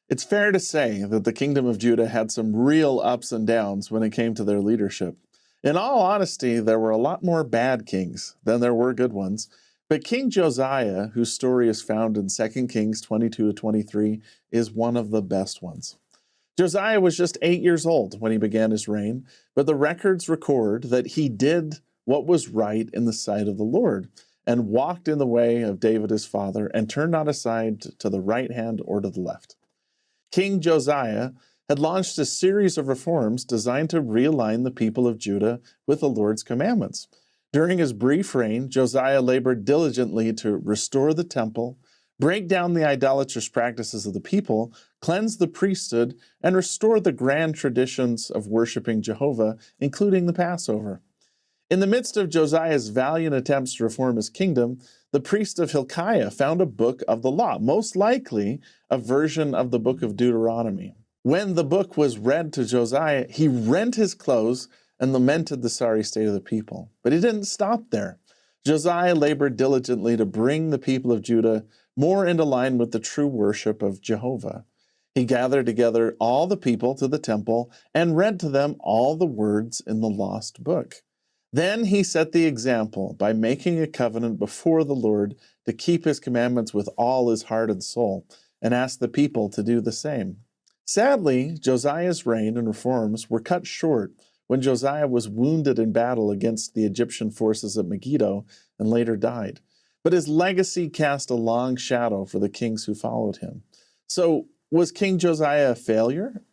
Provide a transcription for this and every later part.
It's fair to say that the kingdom of Judah had some real ups and downs when it came to their leadership. In all honesty, there were a lot more bad kings than there were good ones. But King Josiah, whose story is found in 2 Kings 22 to 23, is one of the best ones. Josiah was just 8 years old when he began his reign, but the records record that he did what was right in the sight of the Lord and walked in the way of David his father and turned not aside to the right hand or to the left. King Josiah had launched a series of reforms designed to realign the people of Judah with the Lord's commandments. During his brief reign, Josiah labored diligently to restore the temple, break down the idolatrous practices of the people, cleanse the priesthood, and restore the grand traditions of worshiping Jehovah, including the Passover. In the midst of Josiah's valiant attempts to reform his kingdom, the priest of Hilkiah found a book of the law, most likely a version of the book of Deuteronomy. When the book was read to Josiah, he rent his clothes and lamented the sorry state of the people. But he didn't stop there. Josiah labored diligently to bring the people of Judah more into line with the true worship of Jehovah. He gathered together all the people to the temple and read to them all the words in the lost book. Then he set the example by making a covenant before the Lord to keep his commandments with all his heart and soul, and asked the people to do the same. Sadly, Josiah's reign and reforms were cut short when Josiah was wounded in battle against the Egyptian forces at Megiddo and later died. But his legacy cast a long shadow for the kings who followed him. So, was King Josiah a failure?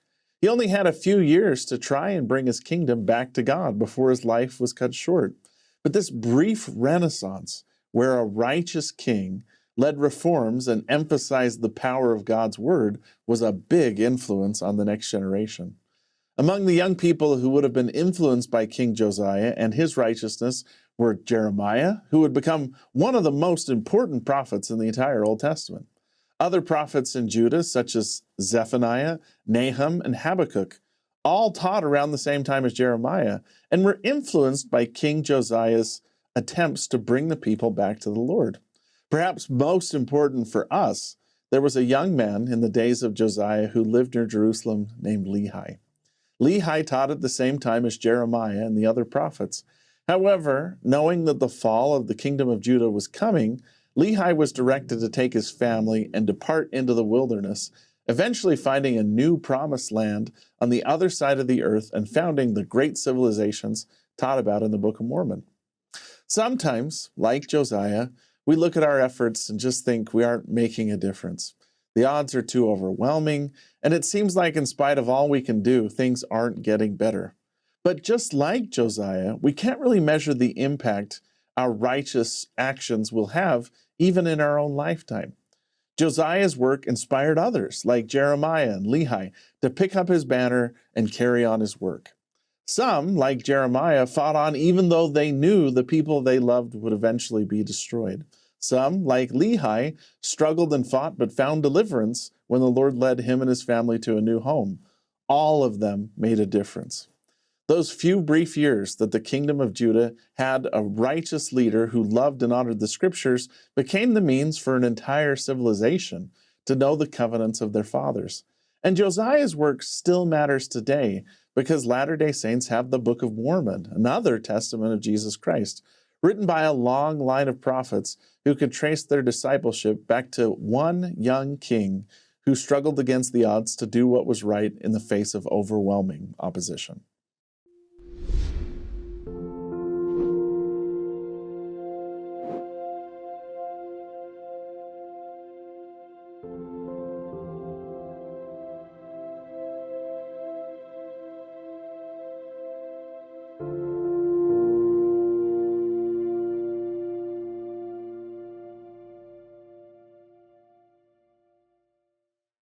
He only had a few years to try and bring his kingdom back to God before his life was cut short. But this brief renaissance, where a righteous king led reforms and emphasized the power of God's word, was a big influence on the next generation. Among the young people who would have been influenced by King Josiah and his righteousness were Jeremiah, who would become one of the most important prophets in the entire Old Testament. Other prophets in Judah, such as Zephaniah, Nahum, and Habakkuk, all taught around the same time as Jeremiah and were influenced by King Josiah's attempts to bring the people back to the Lord. Perhaps most important for us, there was a young man in the days of Josiah who lived near Jerusalem named Lehi. Lehi taught at the same time as Jeremiah and the other prophets. However, knowing that the fall of the kingdom of Judah was coming, Lehi was directed to take his family and depart into the wilderness, eventually finding a new promised land on the other side of the earth and founding the great civilizations taught about in the Book of Mormon. Sometimes, like Josiah, we look at our efforts and just think we aren't making a difference. The odds are too overwhelming, and it seems like in spite of all we can do, things aren't getting better. But just like Josiah, we can't really measure the impact our righteous actions will have even in our own lifetime. Josiah's work inspired others, like Jeremiah and Lehi, to pick up his banner and carry on his work. Some, like Jeremiah, fought on even though they knew the people they loved would eventually be destroyed. Some, like Lehi, struggled and fought but found deliverance when the Lord led him and his family to a new home. All of them made a difference. Those few brief years that the kingdom of Judah had a righteous leader who loved and honored the scriptures became the means for an entire civilization to know the covenants of their fathers. And Josiah's work still matters today because Latter-day Saints have the Book of Mormon, another testament of Jesus Christ, written by a long line of prophets who could trace their discipleship back to one young king who struggled against the odds to do what was right in the face of overwhelming opposition.